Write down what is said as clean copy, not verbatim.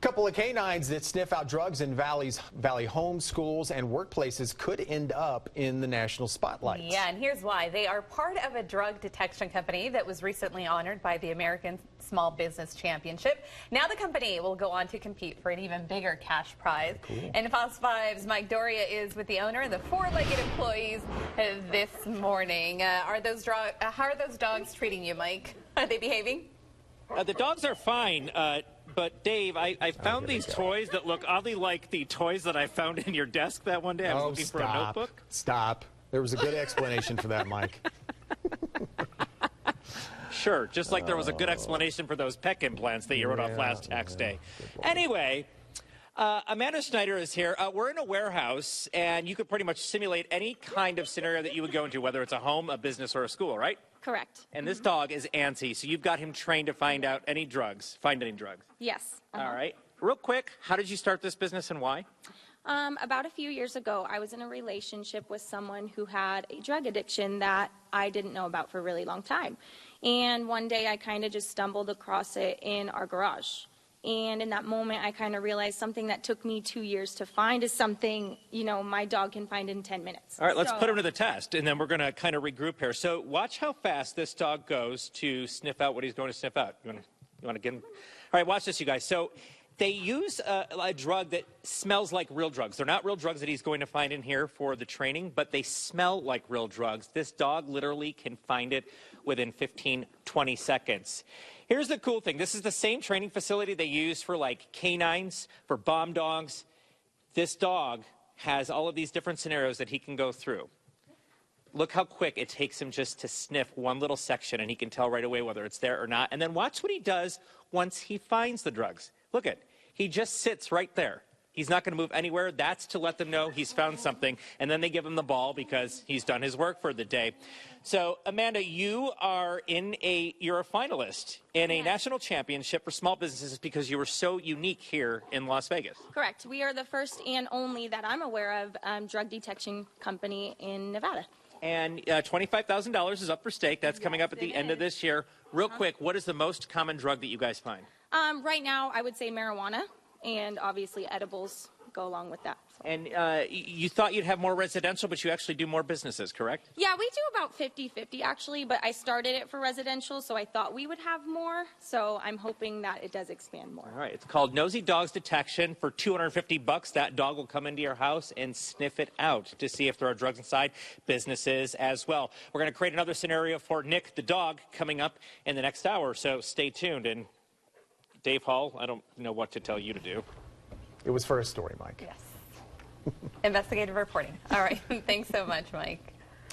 Couple of canines that sniff out drugs in Valley homes, schools, and workplaces could end up in the national spotlight. Yeah, and here's why. They are part of a drug detection company that was recently honored by the American Small Business Championship. Now the company will go on to compete for an even bigger cash prize. Cool. And Fox 5's Mike Doria is with the owner and the four-legged employees this morning. How are those dogs treating you, Mike? Are they behaving? The dogs are fine. But, Dave, I found these toys that look oddly like the toys that I found in your desk that one day. I was looking for a notebook. Stop. There was a good explanation for that, Mike. Sure, just like there was a good explanation for those pec implants that you wrote off last tax day. Anyway, Amanda Schneider is here. We're in a warehouse, and you could pretty much simulate any kind of scenario that you would go into, whether it's a home, a business, or a school, right? Correct. And this dog is antsy, so you've got him trained to find any drugs. Yes. All right. Real quick, how did you start this business and why? About a few years ago, I was in a relationship with someone who had a drug addiction that I didn't know about for a really long time. And one day I kind of just stumbled across it in our garage. And in that moment, I kind of realized something that took me 2 years to find is something, my dog can find in 10 minutes. All right, let's put him to the test, and then we're going to kind of regroup here. So watch how fast this dog goes to sniff out what he's going to sniff out. You want to get him? All right, watch this, you guys. So they use a drug that smells like real drugs. They're not real drugs that he's going to find in here for the training, but they smell like real drugs. This dog literally can find it within 15, 20 seconds. Here's the cool thing. This is the same training facility they use for like canines, for bomb dogs. This dog has all of these different scenarios that he can go through. Look how quick it takes him just to sniff one little section, and he can tell right away whether it's there or not. And then watch what he does once he finds the drugs. Look at, he just sits right there. He's not going to move anywhere. That's to let them know he's found something. And then they give him the ball because he's done his work for the day. So, Amanda, you're a finalist in a national championship for small businesses because you were so unique here in Las Vegas. Correct. We are the first and only that I'm aware of drug detection company in Nevada. And $25,000 is up for stake. That's coming up at the end of this year. Real quick, what is the most common drug that you guys find? Right now, I would say marijuana. And obviously edibles go along with that. So. And you thought you'd have more residential, but you actually do more businesses, correct? Yeah, we do about 50-50 actually, but I started it for residential, so I thought we would have more. So I'm hoping that it does expand more. All right, it's called Nosy Dogs Detection. For $250, that dog will come into your house and sniff it out to see if there are drugs inside, businesses as well. We're going to create another scenario for Nick, the dog, coming up in the next hour, so stay tuned. And Dave Hall, I don't know what to tell you to do. It was for a story, Mike. Yes. Investigative reporting. All right. Thanks so much, Mike.